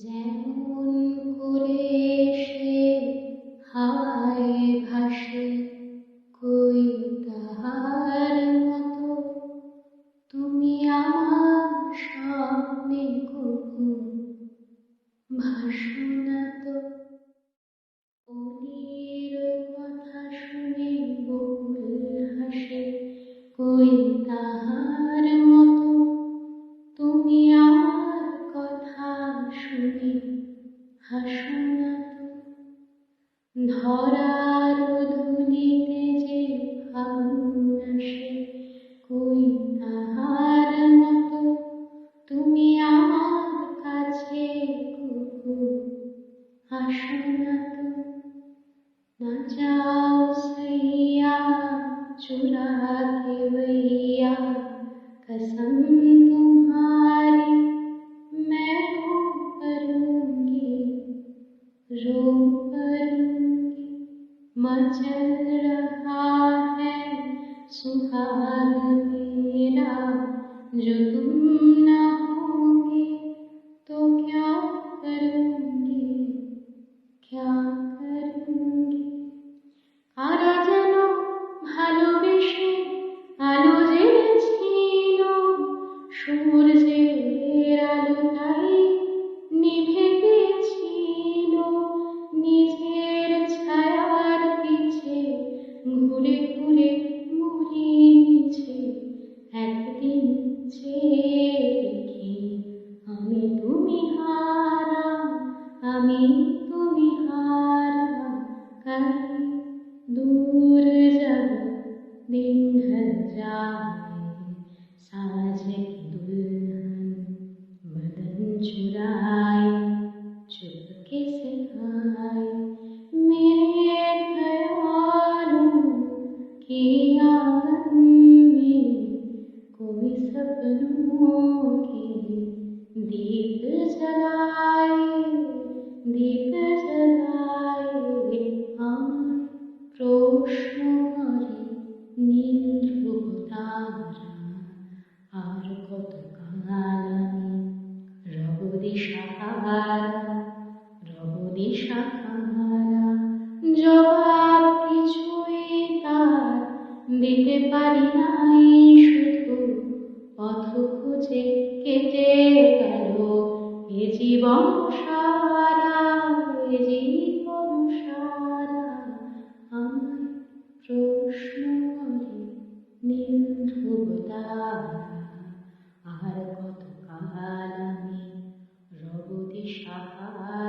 যেমন করে সে হাওয়ায় ভাসে, কই তাহার মতো তুমি আমার স্বপ্নে কবু ভাসো না তো। অলির কথা শুনে বকুল হাসে, কই তাহার মতো তুমি আমার কথা শুনে হাসো না তো। ধরার ধুলিতে যে ফাগুন আসে, কই তাহার মতো তুমি আমার কাছে কবু আসো না তো। ना जाओ सैया चुरा के भैया, कसम तुम्हारी मैं रो करूंगी, रो करूंगी। मचल रहा है सुहाग मेरा, जो तुम न होगे तो क्या करूंगी, क्या करूंगी। কারা যেন ভালোবেসে আলো জ্বেলেছিল, সূর্যের আলোটাই নিভে গিয়েছিল। নিজের ছায়ার পিছে ঘুরে ঘুরে মরি মিছে, একদিন চেয়ে দেখি আমি তুমি হারা, আমি তুমি हारा। कल दूर जब दिन ढल जाए, साँझ की दुल्हन बदन चुराए, चुपके से आए मेरे ख्यालों की आंगन में। कोई सपनों के दीप जलाए, दीप जलाए। আমার প্রশ্ন করে নীল ধ্রুব তারা, আর কত কাল আমি রব দিশাহারা, রব দিশাহারা। জবাব কিছুই তার দিতে পারি নাই, শুধু পথ খুঁজে কেটে গেল এ জীবন সারা, এ জীবন সারা। আমার প্রশ্ন করে নীল ধ্রুব তারা, আর কত কাল আমি রব দিশাহারা।